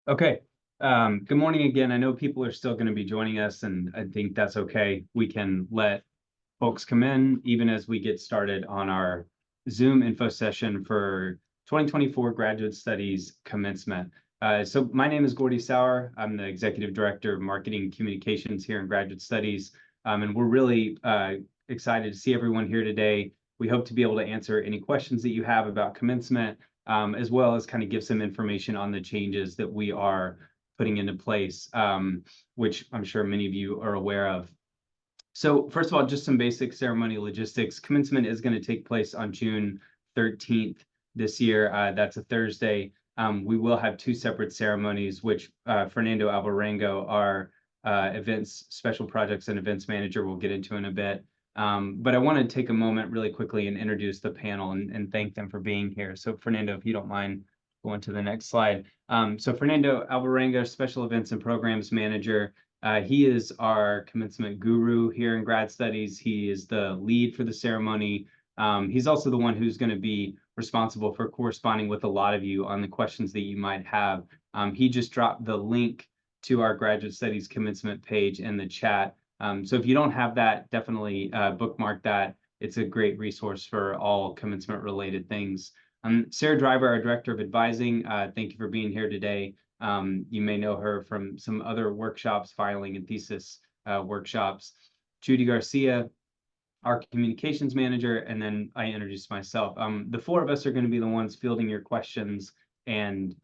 Okay. Good morning again. I know people are still going to be joining us, and I think that's okay. We can let folks come in even as we get started on our Zoom info session for 2024 Graduate Studies Commencement. So my name is Gordy Sauer. I'm the Executive Director of Marketing Communications here in Graduate Studies, and we're really excited to see everyone here today. We hope to be able to answer any questions that you have about commencement, as well as kind of give some information on the changes that we are putting into place, which I'm sure many of you are aware of. So first of all, just some basic ceremony logistics. Commencement is going to take place on June 13th this year. That's a Thursday. We will have two separate ceremonies, which Fernando Alvarengo, our events, special projects and events manager, will get into in a bit. But I want to take a moment really quickly and introduce the panel and thank them for being here. So Fernando, if you don't mind going to the next slide. So Fernando Alvarengo, special events and programs manager. He is our commencement guru here in grad studies. He is the lead for the ceremony. He's also the one who's going to be responsible for corresponding with a lot of you on the questions that you might have. He just dropped the link to our graduate studies commencement page in the chat. So if you don't have that, definitely bookmark that. It's a great resource for all commencement related things. Sarah Driver, our director of advising, thank you for being here today. You may know her from some other workshops, filing and thesis workshops. Judy Garcia, our communications manager, and then I introduced myself. The four of us are going to be the ones fielding your questions and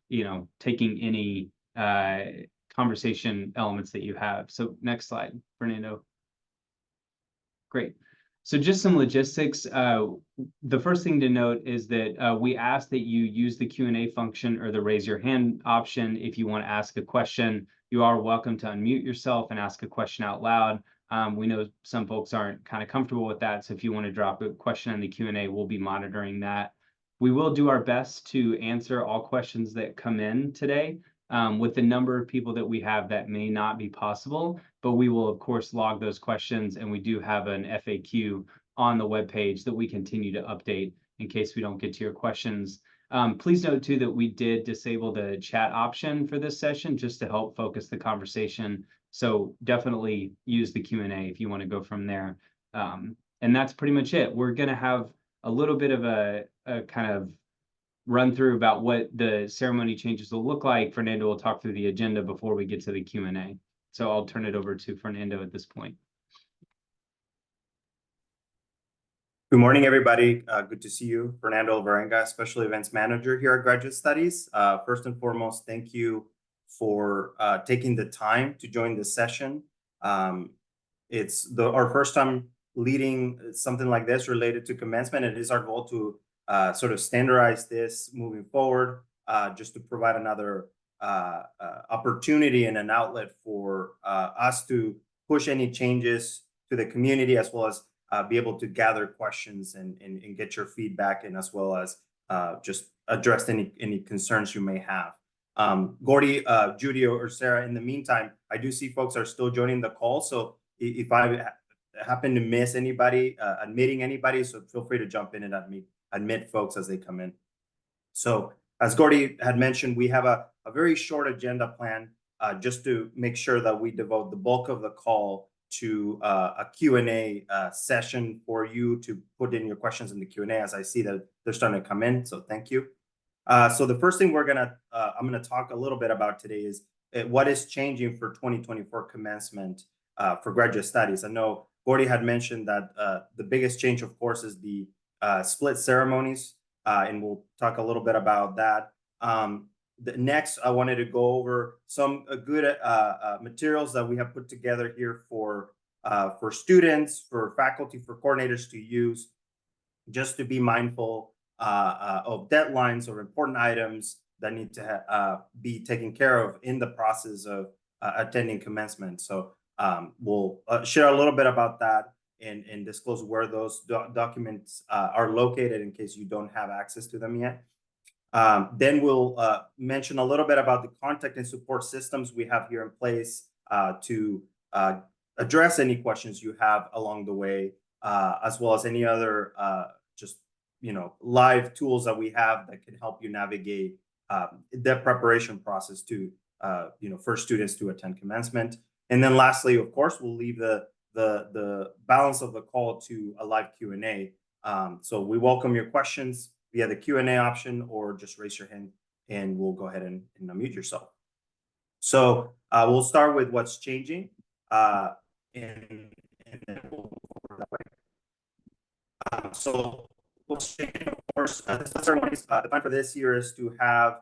taking any conversation elements that you have. So next slide, Fernando. Great. So just some logistics. The first thing to note is that we ask that you use the Q&A function or the raise your hand option if you want to ask a question. You are welcome to unmute yourself and ask a question out loud. We know some folks aren't kind of comfortable with that, so if you want to drop a question in the Q&A, we'll be monitoring that. We will do our best to answer all questions that come in today. With the number of people that we have, that may not be possible, but we will, of course, log those questions, and we do have an FAQ on the webpage that we continue to update in case we don't get to your questions. Please note, too, that we did disable the chat option for this session just to help focus the conversation. So definitely use the Q&A if you want to go from there. And that's pretty much it. We're going to have a little bit of a kind of run through about what the ceremony changes will look like. Fernando will talk through the agenda before we get to the Q&A. So I'll turn it over to Fernando at this point. Good morning, everybody. Good to see you. Fernando Alvarenga, Special Events Manager here at Graduate Studies. First and foremost, thank you for taking the time to join this session. It's our first time leading something like this related to commencement. It is our goal to sort of standardize this moving forward, just to provide another opportunity and an outlet for us to push any changes to the community, as well as be able to gather questions and get your feedback, and as well as just address any concerns you may have. Gordy, Judy, or Sarah, in the meantime, I do see folks are still joining the call. So if I happen to miss anybody, admitting anybody, so feel free to jump in and admit folks as they come in. So as Gordy had mentioned, we have a very short agenda plan just to make sure that we devote the bulk of the call to a Q&A session for you to put in your questions in the Q&A, as I see that they're starting to come in. So thank you. So the first thing I'm gonna talk a little bit about today is what is changing for 2024 commencement for graduate studies. I know Gordy had mentioned that the biggest change, of course, is the split ceremonies, and we'll talk a little bit about that. Next, I wanted to go over some good materials that we have put together here for students, for faculty, for coordinators to use, just to be mindful of deadlines or important items that need to be taken care of in the process of attending commencement. So we'll share a little bit about that and disclose where those documents are located in case you don't have access to them yet. Then we'll mention a little bit about the contact and support systems we have here in place to address any questions you have along the way, as well as any other live tools that we have that can help you navigate the preparation process to first students to attend commencement. And then lastly, of course, we'll leave the balance of the call to a live Q&A. So we welcome your questions via the Q&A option, or just raise your hand and we'll go ahead and unmute yourself. So we'll start with what's changing, and then we'll go that way. So what's changing, of course, the ceremonies, the plan for this year is to have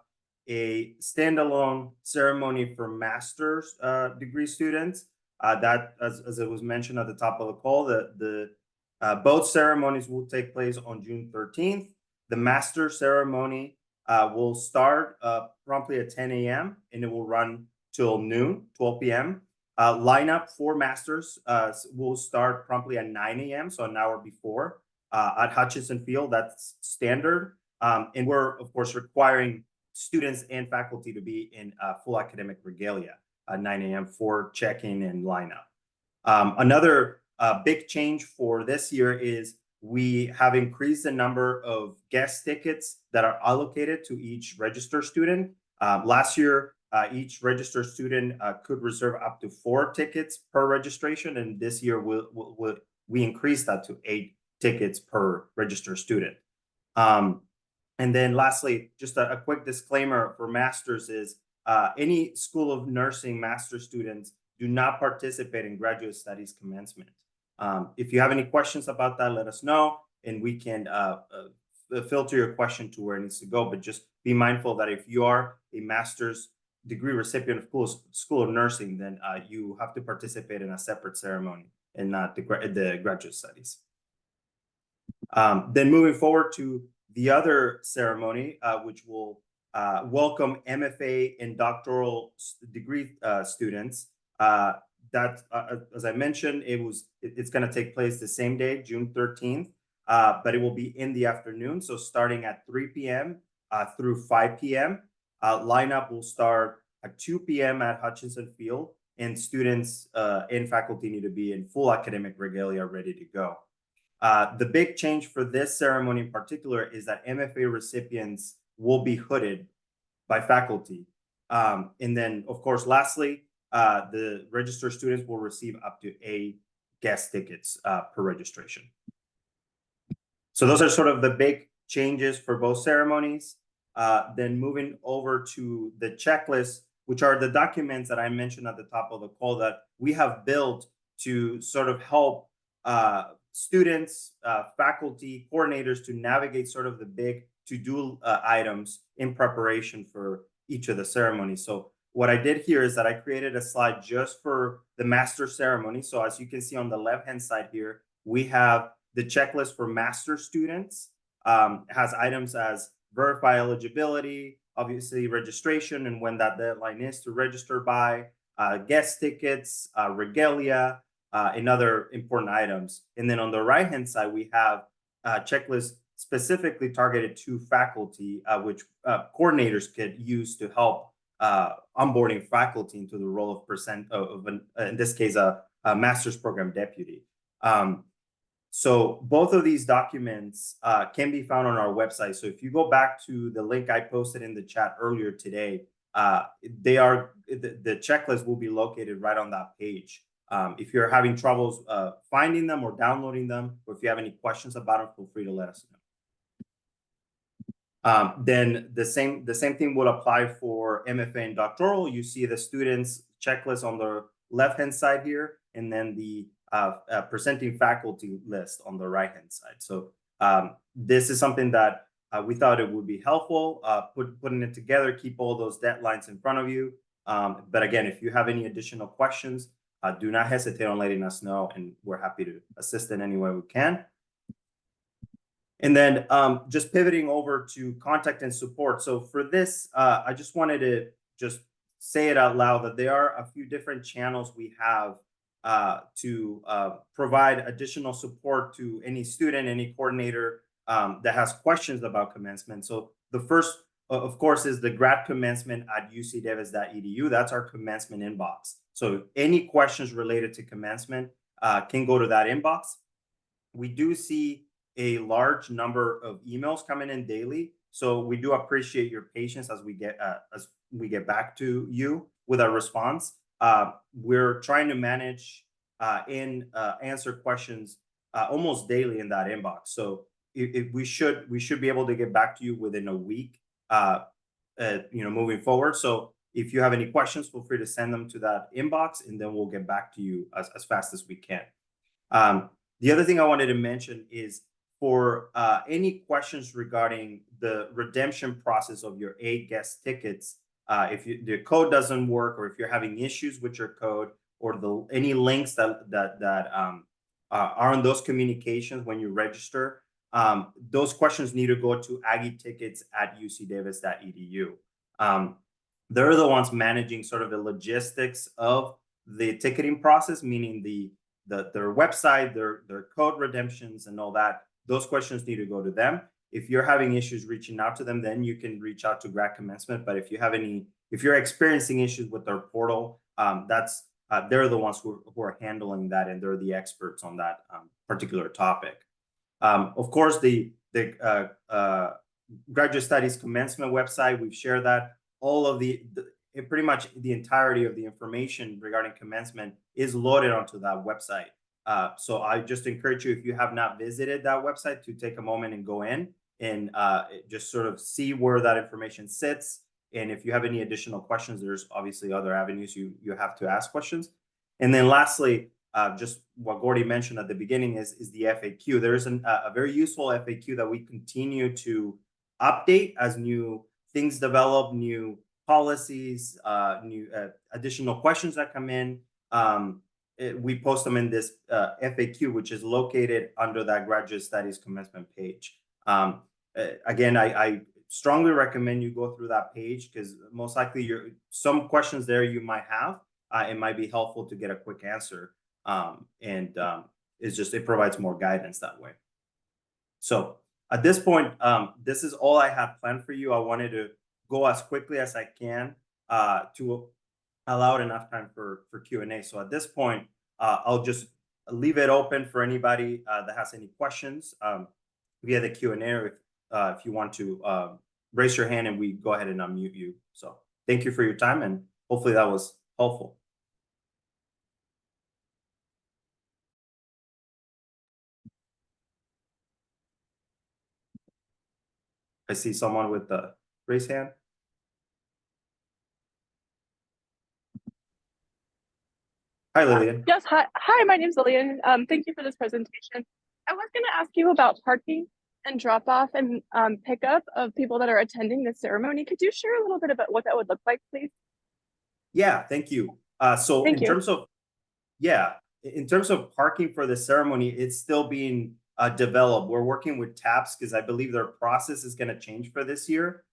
a standalone ceremony for master's degree students. That, as it was mentioned at the top of the call, both ceremonies will take place on June 13th. The master ceremony will start promptly at 10 a.m. and it will run till noon, 12 p.m. Lineup for masters will start promptly at 9 a.m., so an hour before, at Hutchinson Field. That's standard. And we're, of course, requiring students and faculty to be in full academic regalia at 9 a.m. for check-in and lineup. Another big change for this year is we have increased the number of guest tickets that are allocated to each registered student. Last year, each registered student could reserve up to 4 tickets per registration, and this year we increased that to 8 tickets per registered student. And then lastly, just a quick disclaimer for masters is any School of Nursing master students do not participate in graduate studies commencement. If you have any questions about that, let us know, and we can filter your question to where it needs to go. But just be mindful that if you are a master's degree recipient of School of Nursing, then you have to participate in a separate ceremony and not the graduate studies. Then moving forward to the other ceremony, which will welcome MFA and doctoral degree students. That, as I mentioned, it's going to take place the same day, June 13th, but it will be in the afternoon. So starting at 3 p.m. Through 5 p.m. Lineup will start at 2 p.m. at Hutchinson Field, and students and faculty need to be in full academic regalia ready to go. The big change for this ceremony in particular is that MFA recipients will be hooded by faculty. And then, of course, lastly, the registered students will receive up to 8 guest tickets per registration. So those are sort of the big changes for both ceremonies. Then moving over to the checklist, which are the documents that I mentioned at the top of the call that we have built to sort of help students, faculty, coordinators to navigate sort of the big to-do items in preparation for each of the ceremonies. So what I did here is that I created a slide just for the master ceremony. So as you can see on the left-hand side here, we have the checklist for master students. Has items as verify eligibility, obviously registration and when that deadline is to register by, guest tickets, regalia, and other important items. And then on the right-hand side, we have a checklist specifically targeted to faculty, which coordinators could use to help onboarding faculty into the role of in this case, a master's program deputy. So both of these documents can be found on our website. So if you go back to the link I posted in the chat earlier today, the checklist will be located right on that page. If you're having troubles finding them or downloading them, or if you have any questions about them, feel free to let us know. Then the same thing would apply for MFA and doctoral. You see the students checklist on the left-hand side here, and then the presenting faculty list on the right-hand side. So this is something that we thought it would be helpful, putting it together, keep all those deadlines in front of you. But again, if you have any additional questions, do not hesitate on letting us know, and we're happy to assist in any way we can. And then just pivoting over to contact and support. So for this, I just wanted to just say it out loud that there are a few different channels we have to provide additional support to any student, any coordinator that has questions about commencement. So the first, of course, is the grad commencement at ucdavis.edu. That's our commencement inbox. So any questions related to commencement can go to that inbox. We do see a large number of emails coming in daily. So we do appreciate your patience as we get back to you with our response. We're trying to manage and answer questions almost daily in that inbox. So if we should be able to get back to you within a week, moving forward. So if you have any questions, feel free to send them to that inbox, and then we'll get back to you as fast as we can. The other thing I wanted to mention is for any questions regarding the redemption process of your 8 guest tickets, if the code doesn't work, or if you're having issues with your code, or any links that are on those communications when you register, those questions need to go to aggietickets@ucdavis.edu. They're the ones managing sort of the logistics of the ticketing process, meaning their website, their code redemptions, and all that. Those questions need to go to them. If you're having issues reaching out to them, then you can reach out to Grad Commencement. But if you're experiencing issues with their portal, they're the ones who are handling that, and they're the experts on that particular topic. Of course, the Graduate Studies Commencement website, we've shared that. All of pretty much the entirety of the information regarding commencement is loaded onto that website. So I just encourage you, if you have not visited that website, to take a moment and go in and just sort of see where that information sits. And if you have any additional questions, there's obviously other avenues you have to ask questions. And then lastly, just what Gordy mentioned at the beginning is the FAQ. There's a very useful FAQ that we continue to update as new things develop, new policies, new additional questions that come in. We post them in this FAQ, which is located under that Graduate Studies Commencement page. Again, I strongly recommend you go through that page, because most likely some questions there you might have, it might be helpful to get a quick answer. It provides more guidance that way. So at this point, this is all I have planned for you. I wanted to go as quickly as I can to allow enough time for Q&A. So at this point, I'll just leave it open for anybody that has any questions via the Q&A, or if you want to raise your hand and we go ahead and unmute you. So thank you for your time, and hopefully that was helpful. I see someone with the raised hand. Hi, Lillian. Yes, hi, my name's Lillian. Thank you for this presentation. I was going to ask you about parking and drop off and pickup of people that are attending the ceremony. Could you share a little bit about what that would look like, please? Yeah, thank you. In terms of parking for the ceremony, it's still being developed. We're working with TAPS because I believe their process is going to change for this year.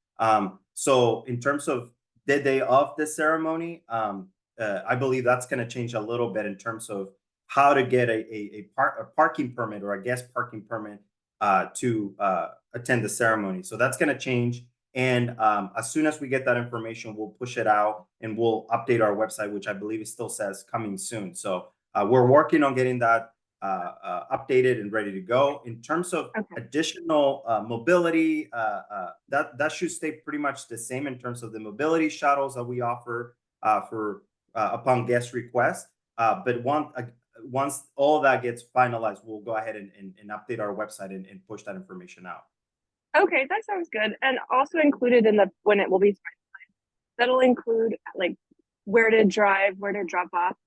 So in terms of the day of the ceremony, I believe that's going to change a little bit in terms of how to get a parking permit or a guest parking permit to attend the ceremony. So that's going to change. And as soon as we get that information, we'll push it out and we'll update our website, which I believe it still says coming soon. So we're working on getting that updated and ready to go. In terms of additional mobility, that should stay pretty much the same in terms of the mobility shuttles that we offer upon guest request. But once all that gets finalized, we'll go ahead and update our website and push that information out. Okay, that sounds good. And also included in when it will be finalized, that'll include like where to drive, where to drop off,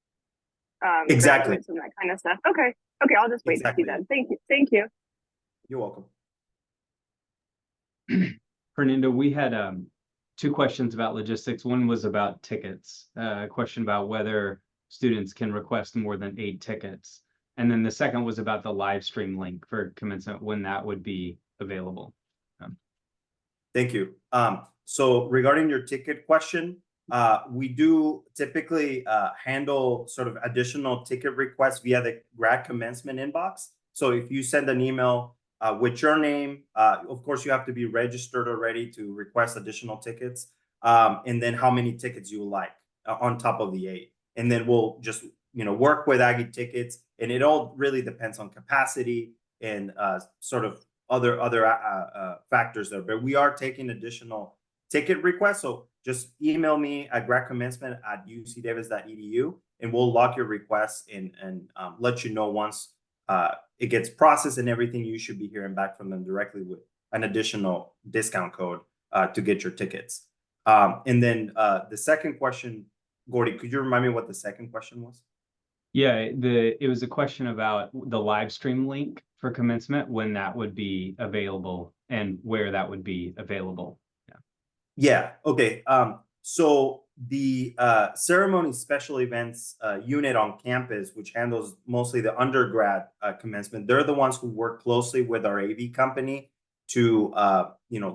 exactly, and that kind of stuff. Okay, I'll just wait to see that. Thank you. You're welcome. Fernando, we had 2 questions about logistics. One was about tickets, a question about whether students can request more than 8 tickets. And then the second was about the live stream link for commencement, when that would be available. Thank you. So regarding your ticket question, we do typically handle sort of additional ticket requests via the Grad Commencement inbox. So if you send an email with your name, of course, you have to be registered already to request additional tickets, and then how many tickets you like on top of the 8. And then we'll just work with Aggie Tickets, and it all really depends on capacity and sort of other factors there. But we are taking additional ticket requests. So just email me at gradcommence@ucdavis.edu, and we'll lock your requests and let you know once it gets processed and everything. You should be hearing back from them directly with an additional discount code to get your tickets. And then the second question, Gordy, could you remind me what the second question was? Yeah, it was a question about the live stream link for commencement, when that would be available and where that would be available. Yeah. Okay. So the ceremony special events unit on campus, which handles mostly the undergrad commencement, they're the ones who work closely with our AV company to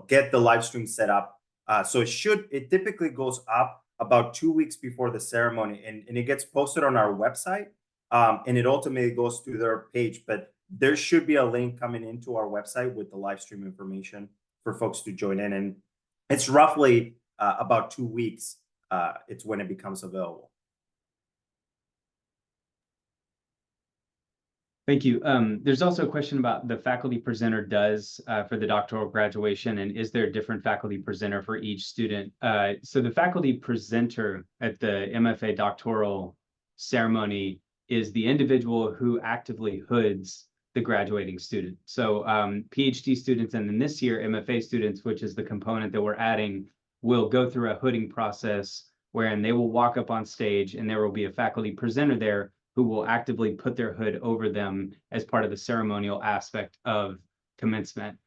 get the live stream set up. So it typically goes up about 2 weeks before the ceremony, and it gets posted on our website, and it ultimately goes to their page. But there should be a link coming into our website with the live stream information for folks to join in. And it's roughly about 2 weeks. It's when it becomes available. Thank you. There's also a question about the faculty presenter does for the doctoral graduation, and is there a different faculty presenter for each student? So the faculty presenter at the MFA doctoral ceremony is the individual who actively hoods the graduating student. So PhD students, and then this year MFA students, which is the component that we're adding, will go through a hooding process wherein they will walk up on stage and there will be a faculty presenter there who will actively put their hood over them as part of the ceremonial aspect of commencement.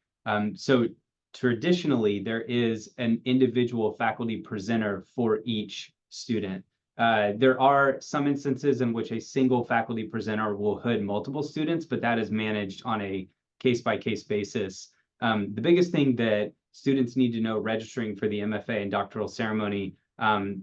So traditionally, there is an individual faculty presenter for each student. There are some instances in which a single faculty presenter will hood multiple students, but that is managed on a case-by-case basis. The biggest thing that students need to know registering for the MFA and doctoral ceremony,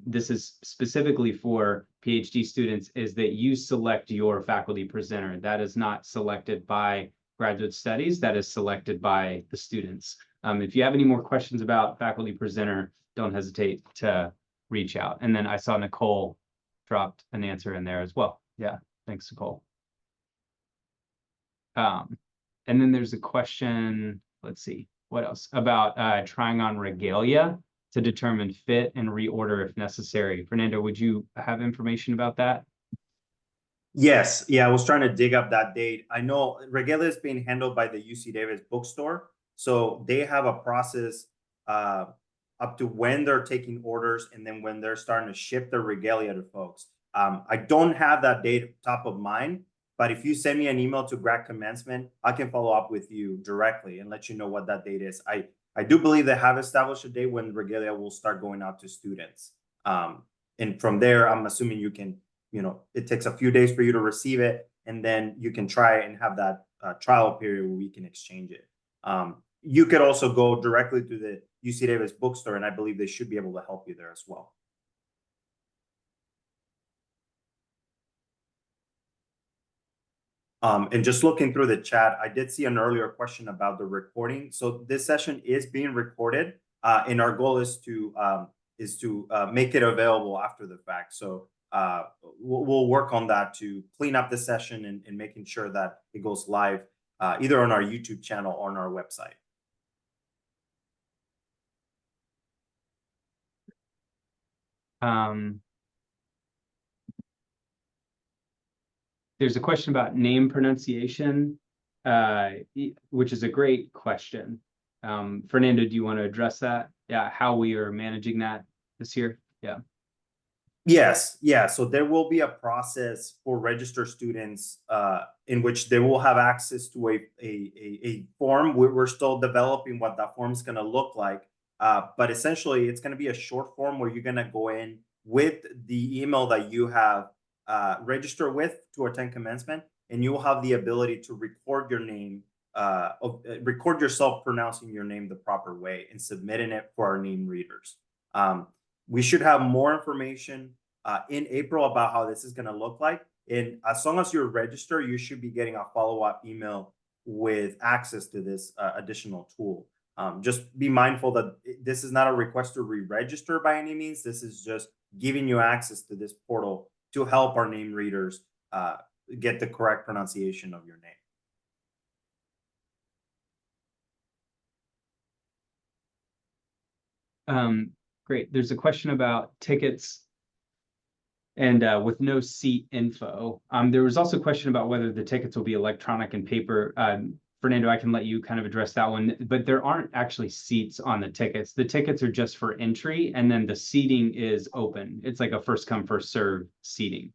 this is specifically for PhD students, is that you select your faculty presenter. That is not selected by graduate studies, that is selected by the students. If you have any more questions about faculty presenter, don't hesitate to reach out. And then I saw Nicole dropped an answer in there as well. Yeah, thanks, Nicole. And then there's a question, let's see, what else? About trying on regalia to determine fit and reorder if necessary. Fernando, would you have information about that? Yes. Yeah, I was trying to dig up that date. I know regalia is being handled by the UC Davis bookstore. So they have a process up to when they're taking orders and then when they're starting to ship their regalia to folks. I don't have that date top of mind, but if you send me an email to grad commencement, I can follow up with you directly and let you know what that date is. I do believe they have established a date when regalia will start going out to students. And from there, I'm assuming you can, it takes a few days for you to receive it, and then you can try and have that trial period where we can exchange it. You could also go directly to the UC Davis bookstore, and I believe they should be able to help you there as well. And just looking through the chat, I did see an earlier question about the recording. So this session is being recorded, and our goal is to make it available after the fact. So we'll work on that to clean up the session and making sure that it goes live either on our YouTube channel or on our website. There's a question about name pronunciation, which is a great question. Fernando, do you want to address that? Yeah, how we are managing that this year? Yeah. Yes, yeah. So there will be a process for registered students in which they will have access to a form. We're still developing what that form is going to look like. But essentially, it's going to be a short form where you're going to go in with the email that you have registered with to attend commencement, and you will have the ability to record your name, record yourself pronouncing your name the proper way and submitting it for our name readers. We should have more information in April about how this is going to look like. And as long as you're registered, you should be getting a follow-up email with access to this additional tool. Just be mindful that this is not a request to re-register by any means. This is just giving you access to this portal to help our name readers get the correct pronunciation of your name. Great. There's a question about tickets and with no seat info. There was also a question about whether the tickets will be electronic and paper. Fernando, I can let you kind of address that one, but there aren't actually seats on the tickets. The tickets are just for entry, and then the seating is open. It's like a first come, first serve seating.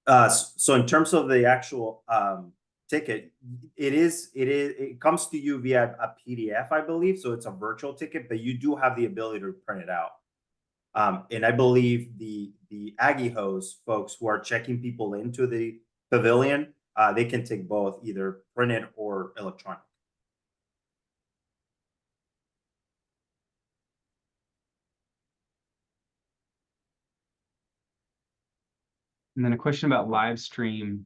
So in terms of the actual ticket, it comes to you via a PDF, I believe. So it's a virtual ticket, but you do have the ability to print it out. And I believe the Aggie host folks who are checking people into the pavilion, they can take both, either printed or electronic. And then a question about live stream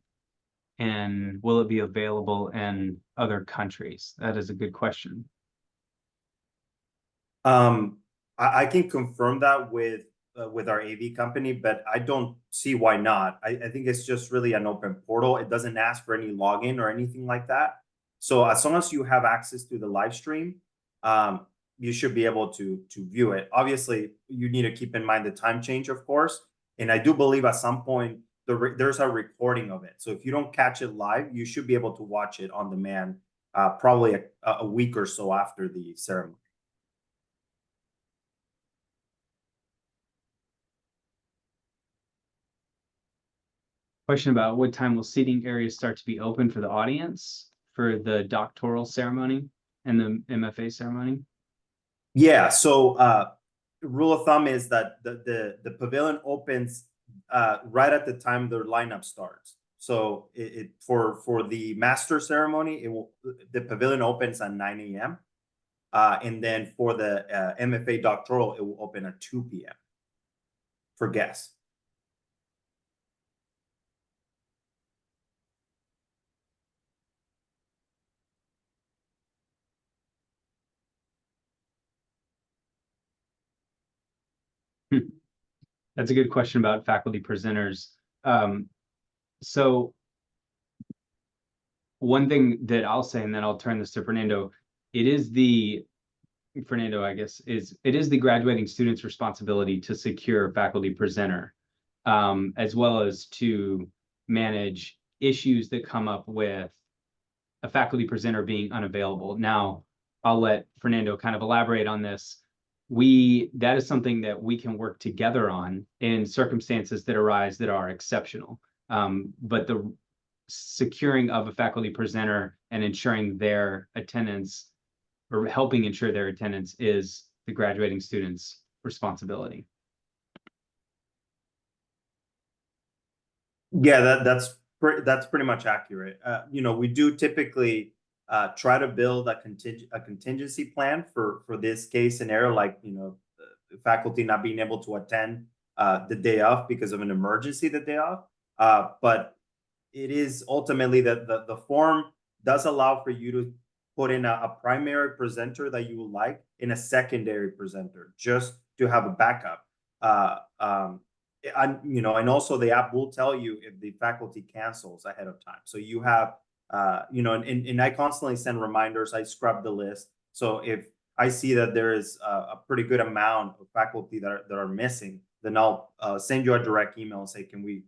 and will it be available in other countries? That is a good question. I can confirm that with our AV company, but I don't see why not. I think it's just really an open portal. It doesn't ask for any login or anything like that. So as long as you have access to the live stream, you should be able to view it. Obviously, you need to keep in mind the time change, of course. And I do believe at some point there's a recording of it. So if you don't catch it live, you should be able to watch it on demand, probably a week or so after the ceremony. Question about what time will seating areas start to be open for the audience for the doctoral ceremony and the MFA ceremony? Yeah, so rule of thumb is that the pavilion opens right at the time the lineup starts. So for the master ceremony, the pavilion opens at 9 a.m. And then for the MFA doctoral, it will open at 2 p.m. for guests. That's a good question about faculty presenters. So one thing that I'll say, and then I'll turn this to Fernando, it is the graduating student's responsibility to secure faculty presenter, as well as to manage issues that come up with a faculty presenter being unavailable. Now, I'll let Fernando kind of elaborate on this. That is something that we can work together on in circumstances that arise that are exceptional. But the securing of a faculty presenter and ensuring their attendance or helping ensure their attendance is the graduating student's responsibility. Yeah, that's pretty much accurate. We do typically try to build a contingency plan for this case scenario, like faculty not being able to attend the day off because of an emergency the day off. But it is ultimately that the form does allow for you to put in a primary presenter that you would like in a secondary presenter just to have a backup. And also the app will tell you if the faculty cancels ahead of time. So you have, and I constantly send reminders. I scrub the list. So if I see that there is a pretty good amount of faculty that are missing, then I'll send you a direct email and say, can we,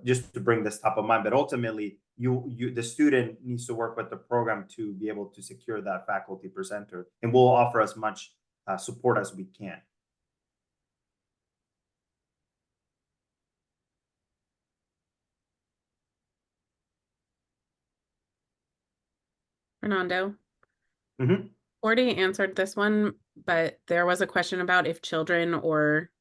just to bring this top of mind. But ultimately, the student needs to work with the program to be able to secure that faculty presenter, and we'll offer as much support as we can. Fernando. Mm-hmm. Already answered this one, but there was a question about if children or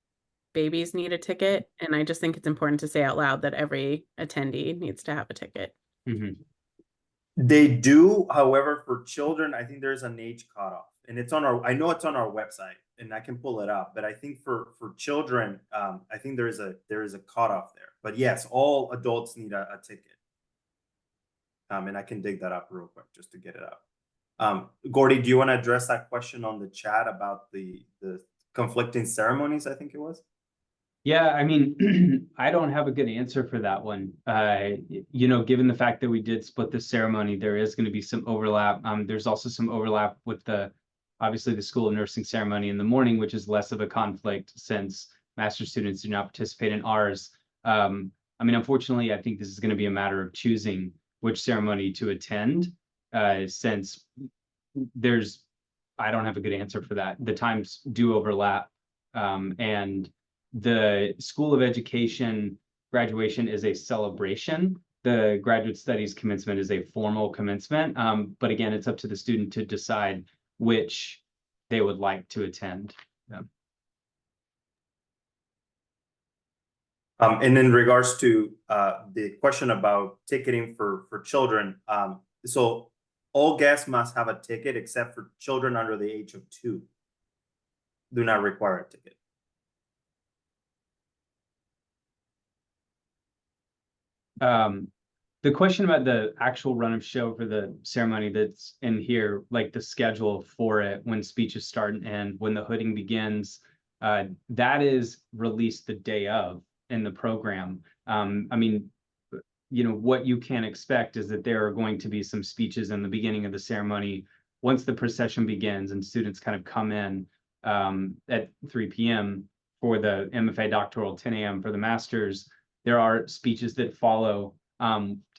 babies need a ticket, and I just think it's important to say out loud that every attendee needs to have a ticket. Mm-hmm. They do, however, for children, I think there's an age cutoff, and I know it's on our website, and I can pull it up. But I think for children, I think there is a cutoff there. But yes, all adults need a ticket. And I can dig that up real quick just to get it up. Gordy, do you want to address that question on the chat about the conflicting ceremonies? I think it was. Yeah, I mean, I don't have a good answer for that one. Given the fact that we did split the ceremony, there is going to be some overlap. There's also some overlap with the obviously the School of Nursing ceremony in the morning, which is less of a conflict since master's students do not participate in ours. I mean, unfortunately, I think this is going to be a matter of choosing which ceremony to attend, since I don't have a good answer for that. The times do overlap. And the School of Education graduation is a celebration. The graduate studies commencement is a formal commencement. But again, it's up to the student to decide which they would like to attend. Yeah. And in regards to the question about ticketing for children, so all guests must have a ticket except for children under the age of 2 do not require a ticket. The question about the actual run of show for the ceremony that's in here, like the schedule for it, when speeches start and end, when the hooding begins, that is released the day of in the program. I mean, you know, what you can expect is that there are going to be some speeches in the beginning of the ceremony. Once the procession begins and students kind of come in at 3 p.m. for the MFA doctoral, 10 a.m. for the master's, there are speeches that follow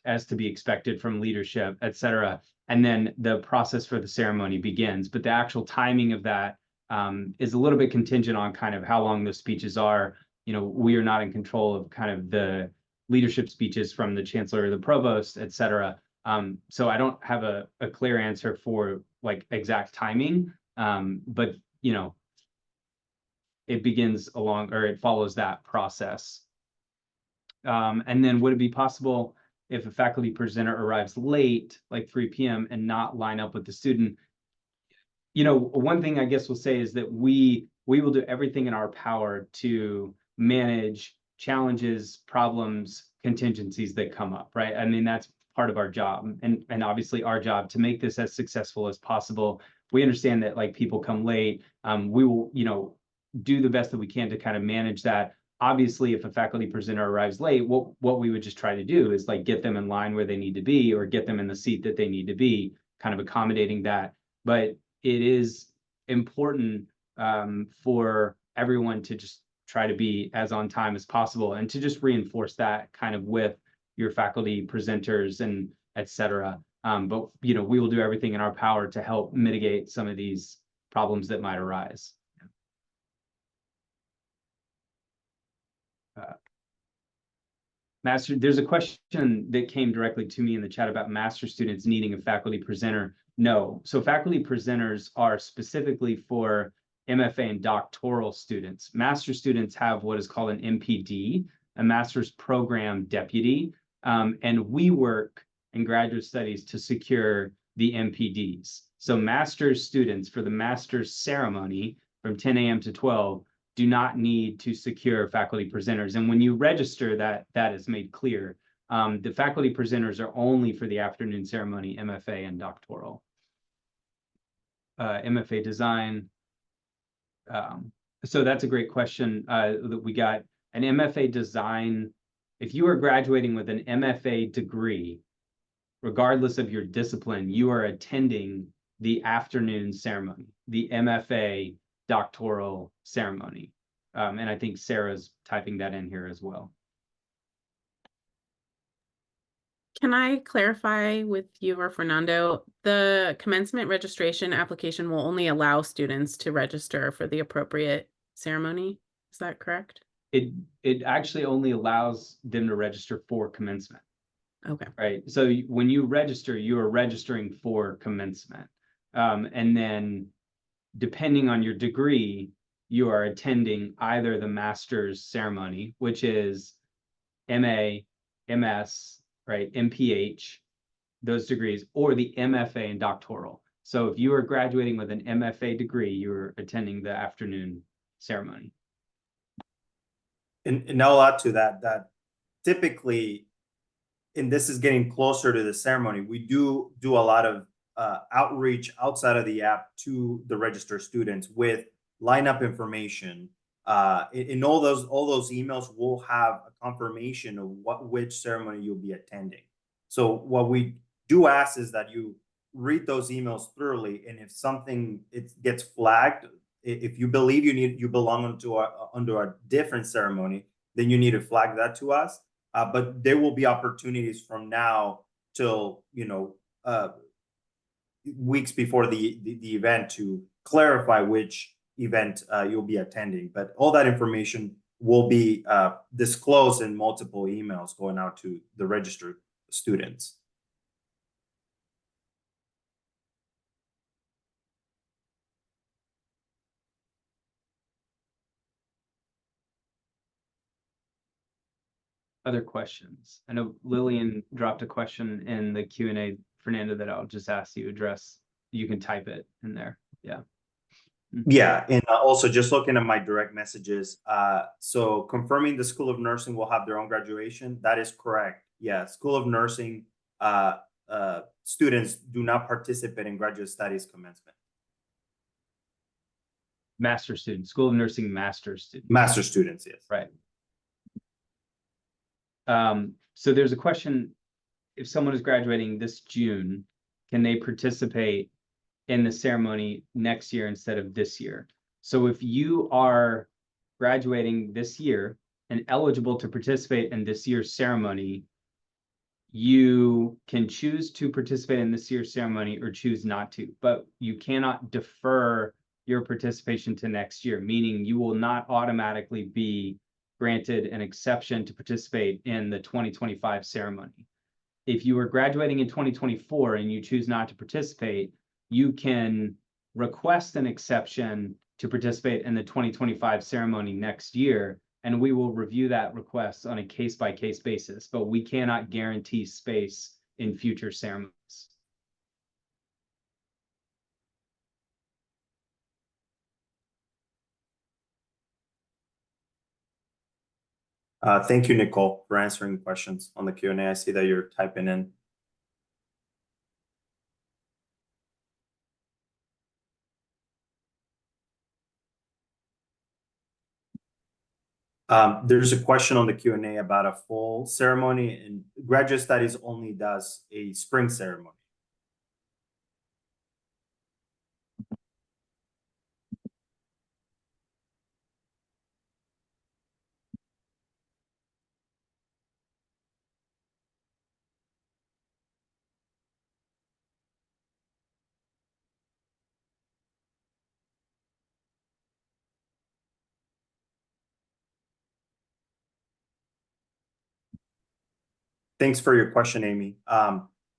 as to be expected from leadership, et cetera. And then the process for the ceremony begins. But the actual timing of that is a little bit contingent on kind of how long those speeches are. You know, we are not in control of kind of the leadership speeches from the chancellor or the provost, et cetera. So I don't have a clear answer for like exact timing, but you know, it begins along, or it follows that process. And then would it be possible if a faculty presenter arrives late, like 3 p.m. and not line up with the student? You know, one thing I guess we'll say is that we will do everything in our power to manage challenges, problems, contingencies that come up, right? I mean, that's part of our job, and obviously our job to make this as successful as possible. We understand that like people come late. We will, you know, do the best that we can to kind of manage that. Obviously, if a faculty presenter arrives late, what we would just try to do is like get them in line where they need to be, or get them in the seat that they need to be, kind of accommodating that. But it is important for everyone to just try to be as on time as possible, and to just reinforce that kind of with your faculty presenters and et cetera. But you know, we will do everything in our power to help mitigate some of these problems that might arise. There's a question that came directly to me in the chat about master students needing a faculty presenter. No, so faculty presenters are specifically for MFA and doctoral students. Master students have what is called an MPD, a master's program deputy, and we work in graduate studies to secure the MPDs. So master's students for the master's ceremony from 10 a.m. to 12 do not need to secure faculty presenters. And when you register, that is made clear. The faculty presenters are only for the afternoon ceremony, MFA and doctoral. MFA design. So that's a great question that we got. An MFA design, if you are graduating with an MFA degree, regardless of your discipline, you are attending the afternoon ceremony, the MFA doctoral ceremony. And I think Sarah's typing that in here as well. Can I clarify with you or Fernando, the commencement registration application will only allow students to register for the appropriate ceremony? Is that correct? It actually only allows them to register for commencement. Okay. Right. So when you register, you are registering for commencement. And then depending on your degree, you are attending either the master's ceremony, which is MA, MS, right, MPH, those degrees, or the MFA and doctoral. So if you are graduating with an MFA degree, you're attending the afternoon ceremony. And I'll add to that typically, and this is getting closer to the ceremony, we do a lot of outreach outside of the app to the registered students with lineup information. In all those emails will have a confirmation of which ceremony you'll be attending. So what we do ask is that you read those emails thoroughly, and if something it gets flagged, if you believe you belong under a different ceremony, then you need to flag that to us. But there will be opportunities from now till weeks before the event to clarify which event you'll be attending. But all that information will be disclosed in multiple emails going out to the registered students. Other questions? I know Lillian dropped a question in the Q&A, Fernando, that I'll just ask you to address. You can type it in there. Yeah. Yeah, and also just looking at my direct messages, so confirming the School of Nursing will have their own graduation. That is correct. Yeah, School of Nursing students do not participate in graduate studies commencement. Master students, School of Nursing master students. Master students, yes. Right. So there's a question, if someone is graduating this June, can they participate in the ceremony next year instead of this year? So if you are graduating this year and eligible to participate in this year's ceremony, you can choose to participate in this year's ceremony or choose not to, but you cannot defer your participation to next year, meaning you will not automatically be granted an exception to participate in the 2025 ceremony. If you are graduating in 2024 and you choose not to participate, you can request an exception to participate in the 2025 ceremony next year, and we will review that request on a case-by-case basis, but we cannot guarantee space in future ceremonies. Thank you, Nicole, for answering questions on the Q&A. I see that you're typing in. There's a question on the Q&A about a fall ceremony, and graduate studies only does a spring ceremony. Thanks for your question, Amy.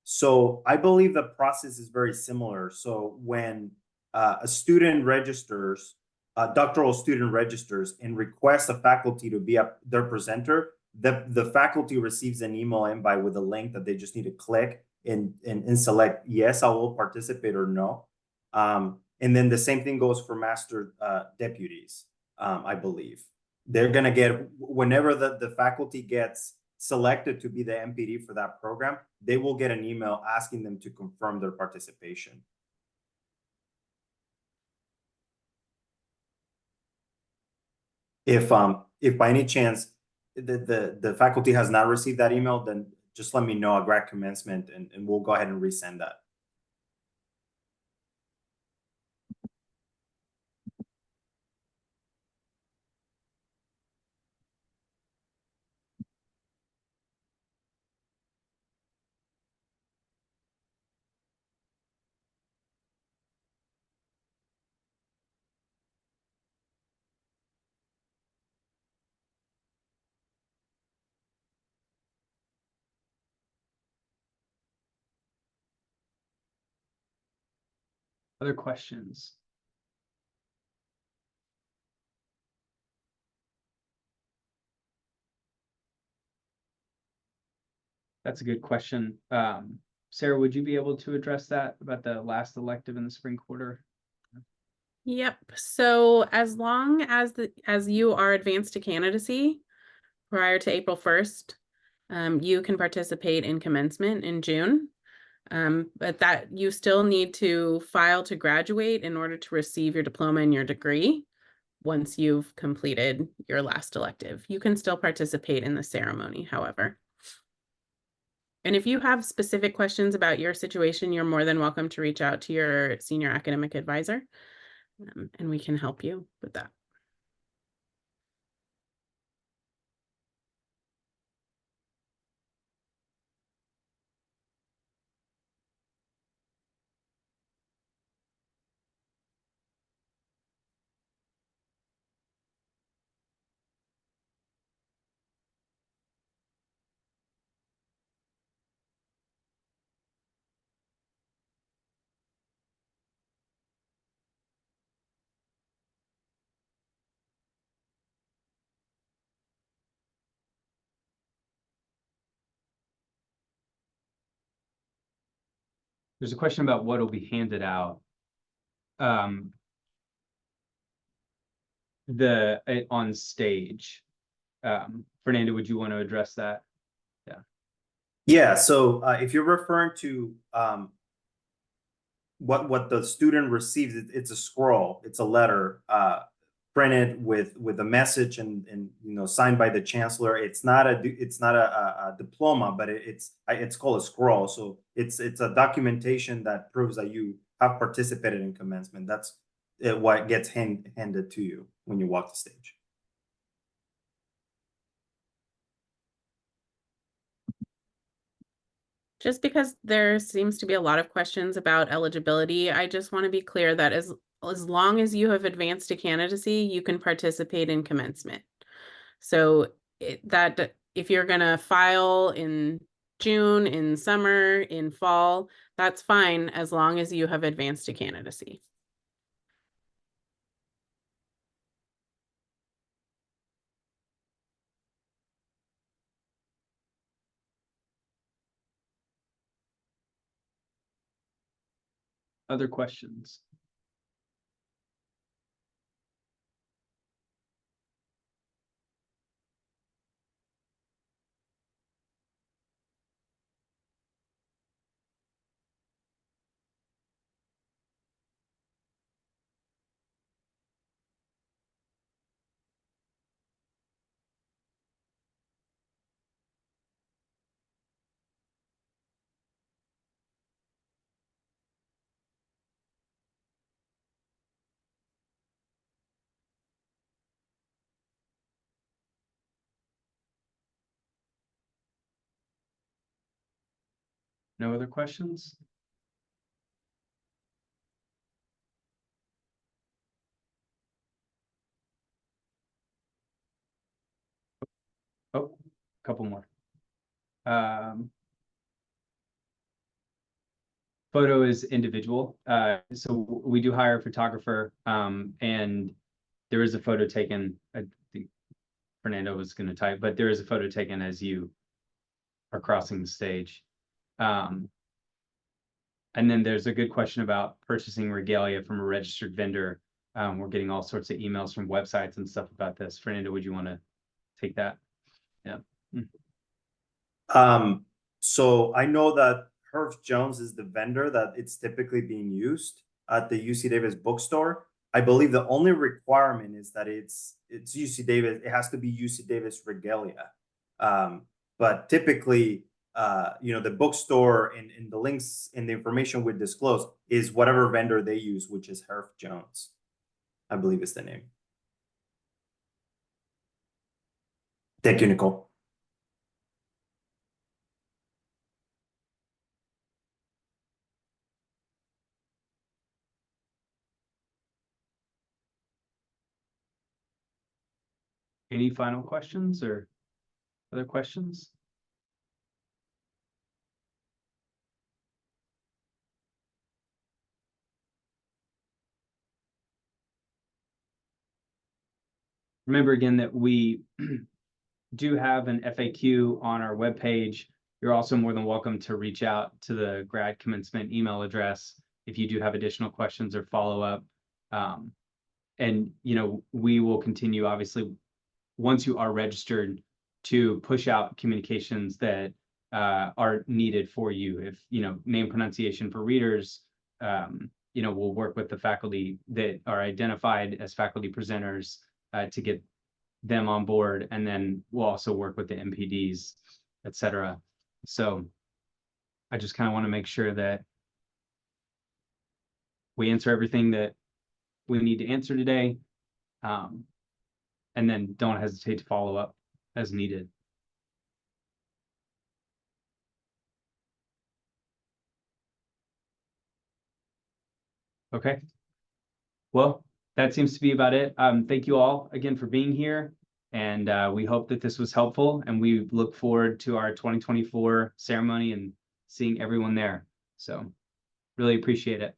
So I believe the process is very similar. So when a student registers, a doctoral student registers and requests a faculty to be their presenter, the faculty receives an email invite with a link that they just need to click and select, yes, I will participate, or no. And then the same thing goes for master deputies, I believe. They're going to get, whenever the faculty gets selected to be the MPD for that program, they will get an email asking them to confirm their participation. If by any chance the faculty has not received that email, then just let me know at grad commencement, and we'll go ahead and resend that. Other questions? That's a good question. Sarah, would you be able to address that about the last elective in the spring quarter? Yep. So as long as you are advanced to candidacy prior to April 1st, you can participate in commencement in June. But that you still need to file to graduate in order to receive your diploma and your degree. Once you've completed your last elective, you can still participate in the ceremony, however. And if you have specific questions about your situation, you're more than welcome to reach out to your senior academic advisor, and we can help you with that. There's a question about what will be handed out. On stage. Fernando, would you want to address that? Yeah, so if you're referring to what the student receives, it's a scroll, it's a letter printed with a message and signed by the chancellor. It's not a diploma, but it's called a scroll. So it's a documentation that proves that you have participated in commencement. That's what gets handed to you when you walk the stage. Just because there seems to be a lot of questions about eligibility, I just want to be clear that as long as you have advanced to candidacy, you can participate in commencement. So that if you're going to file in June, in summer, in fall, that's fine as long as you have advanced to candidacy. Other questions? No other questions? Oh, a couple more. Photo is individual. So we do hire a photographer, and there is a photo taken. I think Fernando was going to type, but there is a photo taken as you are crossing the stage. And then there's a good question about purchasing regalia from a registered vendor. We're getting all sorts of emails from websites and stuff about this. Fernando, would you want to take that? Yeah. So I know that Herff Jones is the vendor that it's typically being used at the UC Davis bookstore. I believe the only requirement is that it's UC Davis. It has to be UC Davis regalia. But typically, the bookstore and the links and the information we disclose is whatever vendor they use, which is Herff Jones, I believe is the name. Thank you, Nicole. Any final questions or other questions? Remember again that we do have an FAQ on our webpage. You're also more than welcome to reach out to the grad commencement email address if you do have additional questions or follow-up. And we will continue, obviously, once you are registered, to push out communications that are needed for you. If name pronunciation for readers, we'll work with the faculty that are identified as faculty presenters to get them on board, and then we'll also work with the MPDs, et cetera. So I just kind of want to make sure that we answer everything that we need to answer today. And then don't hesitate to follow up as needed. Okay. Well, that seems to be about it. Thank you all again for being here. And we hope that this was helpful, and we look forward to our 2024 ceremony and seeing everyone there. So really appreciate it.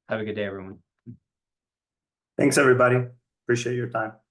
Have a good day, everyone. Thanks, everybody. Appreciate your time.